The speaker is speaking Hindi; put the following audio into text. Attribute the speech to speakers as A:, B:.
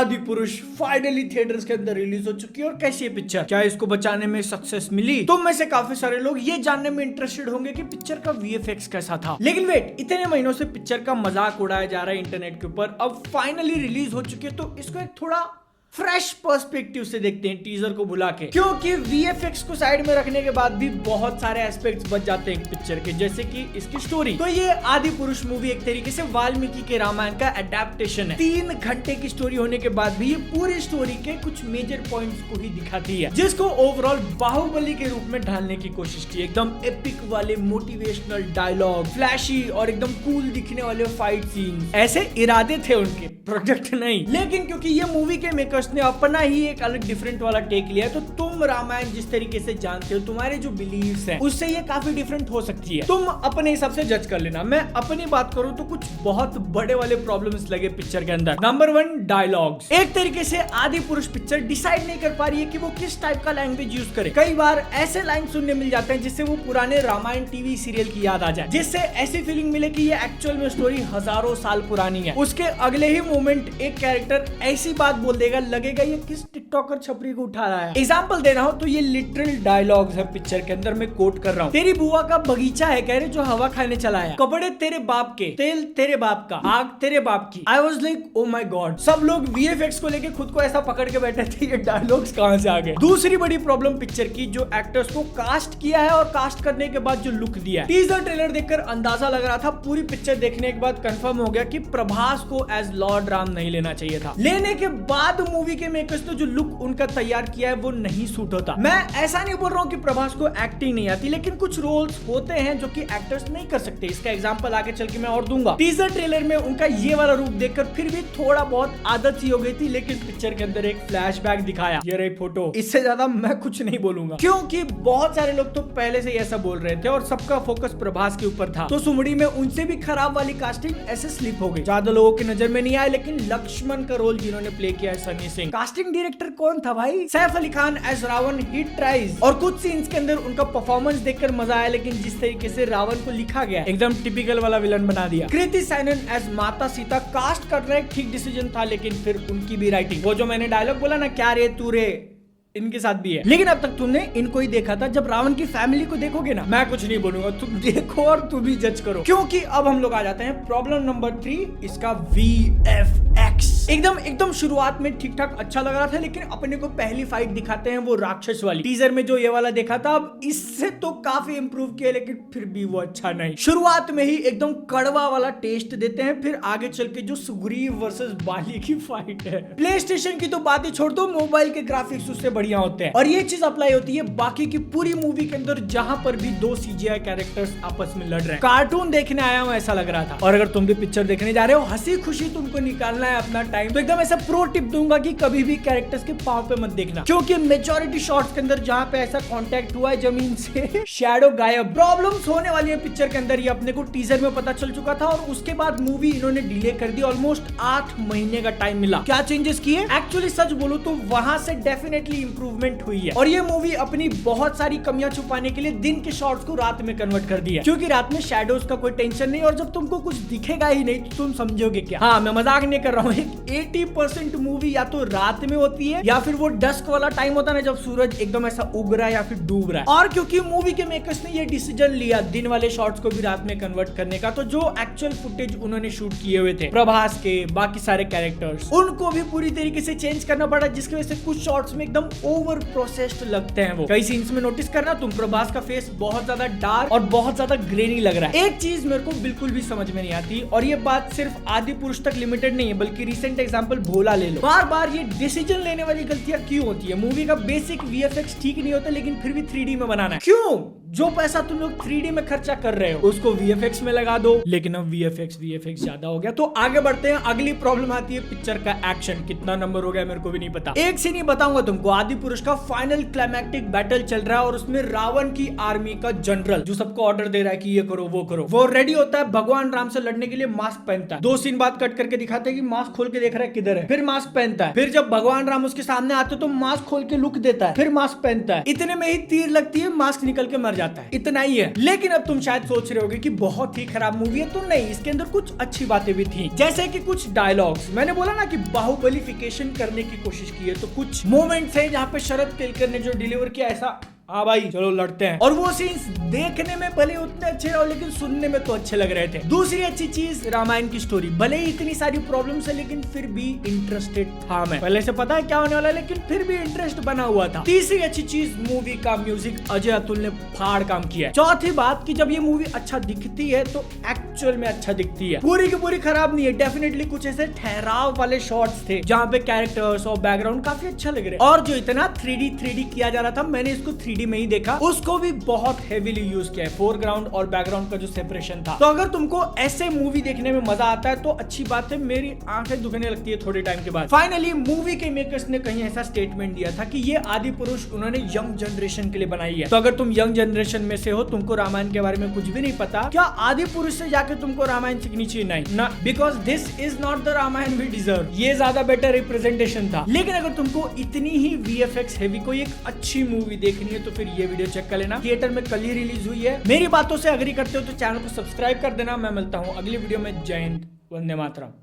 A: आदि पुरुष फाइनली थिएटर्स के अंदर रिलीज हो चुकी है। और कैसी है पिक्चर, क्या इसको बचाने में सक्सेस मिली? तो में से काफी सारे लोग ये जानने में इंटरेस्टेड होंगे कि पिक्चर का वीएफएक्स कैसा था। लेकिन वेट, इतने महीनों से पिक्चर का मजाक उड़ाया जा रहा है इंटरनेट के ऊपर, अब फाइनली रिलीज हो चुकी है, तो इसको एक थोड़ा फ्रेश पर्सपेक्टिव से देखते हैं टीजर को बुला के, क्योंकि वीएफएक्स को साइड में रखने के बाद भी बहुत सारे एस्पेक्ट्स बच जाते हैं पिक्चर के, जैसे कि इसकी स्टोरी। तो ये आदि पुरुष मूवी एक तरीके से वाल्मीकि के रामायण का एडेप्टेशन है। 3 घंटे की स्टोरी होने के बाद भी ये पूरी स्टोरी के कुछ मेजर पॉइंट्स को ही दिखाती है, जिसको ओवरऑल बाहुबली के रूप में ढालने की कोशिश की। एकदम एपिक वाले मोटिवेशनल डायलॉग, फ्लैशी और एकदम कूल दिखने वाले फाइट सीन, ऐसे इरादे थे उनके, प्रोजेक्ट नहीं। लेकिन क्योंकि ये मूवी के मेकर्स ने अपना ही एक अलग डिफरेंट वाला टेक लिया, तो तुम रामायण जिस तरीके से जानते हो, तुम्हारे जो बिलीव्स हैं, उससे ये काफी डिफरेंट हो सकती है। तुम अपने हिसाब से जज कर लेना। मैं अपनी बात करूं तो कुछ बहुत बड़े वाले प्रॉब्लम्स लगे पिक्चर के अंदर। Number 1, dialogues. एक तरीके से आदि पुरुष पिक्चर डिसाइड नहीं कर पा रही है कि वो किस टाइप का लैंग्वेज यूज करे। कई बार ऐसे लाइन सुनने मिल जाते हैं जिससे वो पुराने रामायण टीवी सीरियल की याद आ जाए, जिससे ऐसी फीलिंग मिले कि ये एक्चुअल में स्टोरी हजारों साल पुरानी है। उसके अगले ही मोमेंट एक कैरेक्टर ऐसी बात बोल देगा, लगेगा ये किस टिकटॉकर छपरी को उठा रहा है। एग्जांपल दे रहा हूं तो ये लिटरल डायलॉग्स है पिक्चर के अंदर, मैं कोट कर रहा हूं। तेरी बुआ का बगीचा है, कह रहे जो हवा खाने चला है, कपड़े तेरे बाप के, तेल तेरे बाप का, आग तेरे बाप की। I was like oh my God. सब लोग वीएफएक्स को लेके खुद को ऐसा पकड़ के बैठे थे, ये डायलॉग्स कहां से आ गए। दूसरी बड़ी प्रॉब्लम पिक्चर की, जो एक्टर्स को कास्ट किया है और कास्ट करने के बाद जो लुक दिया है। टीजर ट्रेलर देखकर अंदाजा लग रहा था, पूरी पिक्चर देखने के बाद कंफर्म हो गया कि प्रभास को एज लॉर्ड राम नहीं लेना चाहिए था। लेने के बाद मूवी के मेकर्स तो जो लुक उनका तैयार किया है वो नहीं सूट होता। मैं ऐसा नहीं बोल रहा हूँ कि प्रभास को एक्टिंग नहीं आती, लेकिन कुछ रोल्स होते हैं जो कि एक्टर्स नहीं कर सकते। इसका एग्जांपल आगे चल के मैं और दूंगा। टीजर ट्रेलर में उनका ये वाला रूप देखकर फिर भी थोड़ा बहुत आदत सी हो गई थी, लेकिन पिक्चर के अंदर एक फ्लैशबैक दिखाया, ये रही फोटो। इससे ज्यादा मैं कुछ नहीं बोलूंगा, क्योंकि बहुत सारे लोग तो पहले से ऐसा बोल रहे थे और सबका फोकस प्रभास के ऊपर था। तो सुमड़ी में उनसे भी खराब वाली कास्टिंग ऐसे स्लिप हो गई। ज्यादा लोगों की नजर में नहीं आया, लेकिन लक्ष्मण का रोल जिन्होंने प्ले किया है सनी सिंह। कास्टिंग डायरेक्टर कौन था भाई? Saif Ali Khan as Ravan, he tries. और कुछ सीन्स के अंदर उनका परफॉर्मेंस देखकर मजा आया, लेकिन जिस तरीके से रावण को लिखा गया एकदम टिपिकल वाला विलन बना दिया। कृति सैनन एज माता सीता कास्ट करना एक ठीक डिसीजन था, लेकिन फिर उनकी भी राइटिंग, वो जो मैंने डायलॉग बोला ना, क्या रे तू रे, इनके साथ भी है। लेकिन अब तक तुमने इनको ही देखा था, जब रावण की फैमिली को देखोगे ना, मैं कुछ नहीं बोलूंगा, तुम देखो और तुम भी जज करो। क्योंकि अब हम लोग आ जाते हैं प्रॉब्लम नंबर 3, इसका वीएफएक्स। एकदम शुरुआत में ठीक ठाक अच्छा लग रहा था, लेकिन अपने को पहली फाइट दिखाते हैं वो राक्षस वाली। टीजर में जो ये वाला देखा था, अब इससे तो काफी इंप्रूव किया, लेकिन फिर भी वो अच्छा नहीं। शुरुआत में ही एकदम कड़वा वाला टेस्ट देते हैं, फिर आगे चल के जो सुग्रीव वर्सेस बाली की फाइट है, प्ले स्टेशन की तो बात ही छोड़ दो, मोबाइल के ग्राफिक्स उससे बढ़िया होते हैं। और ये चीज अप्लाई होती है बाकी की पूरी मूवी के अंदर, जहां पर भी 2 सीजीआई कैरेक्टर्स आपस में लड़ रहे हैं। कार्टून देखने आया हूं ऐसा लग रहा था। और अगर तुम भी पिक्चर देखने जा रहे हो, हंसी खुशी तुमको निकालना है अपना टाइम, तो एकदम ऐसा प्रो टिप दूंगा कि कभी भी कैरेक्टर्स के पांव पे मत देखना, क्योंकि मेजॉरिटी शॉट्स के अंदर जहां पे ऐसा कांटेक्ट हुआ है जमीन से, शैडो गायब। प्रॉब्लम्स होने वाली है पिक्चर के अंदर, ये अपने को टीजर में पता चल चुका था, और उसके बाद मूवी इन्होंने डिले कर दी। ऑलमोस्ट 8 महीने का टाइम मिला। क्या चेंजेस किए? एक्चुअली सच बोलूं तो वहां से डेफिनेटली इंप्रूवमेंट हुई है। और ये मूवी अपनी बहुत सारी कमियां छुपाने के लिए दिन के शॉट्स को रात में कन्वर्ट कर दिया, क्योंकि रात में शैडोज का कोई टेंशन नहीं, और जब तुमको कुछ दिखेगा ही नहीं तो तुम समझोगे क्या। हाँ, मैं मजाक नहीं कर रहा हूँ। 80% मूवी या तो रात में होती है, या फिर वो डस्क वाला टाइम होता है ना, जब सूरज एकदम ऐसा उग रहा है या फिर डूब रहा है। और क्योंकि मूवी के मेकर्स ने ये डिसीजन लिया दिन वाले शॉट्स को भी रात में कन्वर्ट करने का, तो जो एक्चुअल फुटेज उन्होंने शूट किए हुए थे प्रभास के, बाकी सारे कैरेक्टर्स, उनको भी पूरी तरीके से चेंज करना पड़ा, जिसकी वजह से कुछ शॉट्स में एकदम ओवर प्रोसेस्ड लगते हैं। वो कई सीन्स में नोटिस करना तुम, प्रभास का फेस बहुत ज्यादा डार्क और बहुत ज्यादा ग्रेनी लग रहा है। एक चीज मेरे को बिल्कुल भी समझ में नहीं आती, और ये बात सिर्फ आदि पुरुष तक लिमिटेड नहीं है, बल्कि रिसेंट एग्जांपल भोला ले लो। बार बार ये डिसीजन लेने वाली गलतियां क्यों होती है? मूवी का बेसिक वीएफएक्स ठीक नहीं होता, लेकिन फिर भी 3D में बनाना है क्यों? जो पैसा तुम लोग 3D में खर्चा कर रहे हो उसको VFX में लगा दो। लेकिन अब VFX ज्यादा हो गया। तो आगे बढ़ते हैं, अगली प्रॉब्लम आती है पिक्चर का एक्शन। कितना नंबर हो गया मेरे को भी नहीं पता। एक सीन ही बताऊंगा तुमको, आदि पुरुष का फाइनल क्लाइमैक्टिक बैटल चल रहा है और उसमें रावण की आर्मी का जनरल जो सबको ऑर्डर दे रहा है कि ये करो वो करो, वो रेडी होता है भगवान राम से लड़ने के लिए, मास्क पहनता है। 2 सीन बाद कट करके दिखाते हैं कि मास्क खोल के देख रहा है किधर है, फिर मास्क पहनता है, फिर जब भगवान राम उसके सामने आते तो मास्क खोल के लुक देता है, फिर मास्क पहनता है। इतने में ही तीर लगती है, मास्क निकल के मर जाता है, इतना ही है। लेकिन अब तुम शायद सोच रहे होगे कि बहुत ही खराब मूवी है, तो नहीं, इसके अंदर कुछ अच्छी बातें भी थी, जैसे कि कुछ डायलॉग्स। मैंने बोला ना कि बाहुबलीफिकेशन करने की कोशिश की है, तो कुछ मोमेंट्स है जहाँ पे शरद केलकर ने जो डिलीवर किया, ऐसा हाँ भाई चलो लड़ते हैं, और वो सीन्स देखने में भले उतने अच्छे रहो लेकिन सुनने में तो अच्छे लग रहे थे। दूसरी अच्छी चीज, रामायण की स्टोरी, भले ही इतनी सारी प्रॉब्लम्स है लेकिन फिर भी इंटरेस्टेड था मैं, पहले से पता है क्या होने वाला है लेकिन फिर भी इंटरेस्ट बना हुआ था। तीसरी अच्छी चीज, मूवी का म्यूजिक अजय अतुल ने फाड़ काम किया है। चौथी बात कि जब ये मूवी अच्छा दिखती है तो एक्चुअल में अच्छा दिखती है, पूरी की पूरी खराब नहीं है। डेफिनेटली कुछ ऐसे ठहराव वाले शॉट्स थे जहाँ पे कैरेक्टर्स और बैकग्राउंड काफी अच्छा लग रहा है, और जो इतना 3D किया जा रहा था, मैंने इसको 3D में ही देखा, उसको भी बहुत हेवीली यूज किया है, फोरग्राउंड और बैकग्राउंड का जो सेपरेशन था। तो अगर तुमको ऐसे मूवी देखने में मजा आता है तो अच्छी बात है, मेरी आंखें दुखने लगती है थोड़े टाइम के बाद। फाइनली मूवी के मेकर्स ने कहीं ऐसा स्टेटमेंट दिया था कि ये आदि पुरुष उन्होंने यंग जनरेशन के लिए बनाई है। तो अगर तुम यंग जनरेशन में से हो, तुमको रामायण के बारे में कुछ भी नहीं पता, क्या आदि पुरुष से जाके तुमको रामायण सीखनी चाहिए? नहीं ना, because this is not the Ramayan we deserve. ये ज्यादा बेटर रिप्रेजेंटेशन था। लेकिन अगर तुमको इतनी ही VFX हेवी कोई एक अच्छी मूवी देखनी है तो फिर ये वीडियो चेक कर लेना, थिएटर में कल ही रिलीज हुई है। मेरी बातों से अग्री करते हो तो चैनल को सब्सक्राइब कर देना। मैं मिलता हूँ अगली वीडियो में। जय हिंद, वंदे मातरम।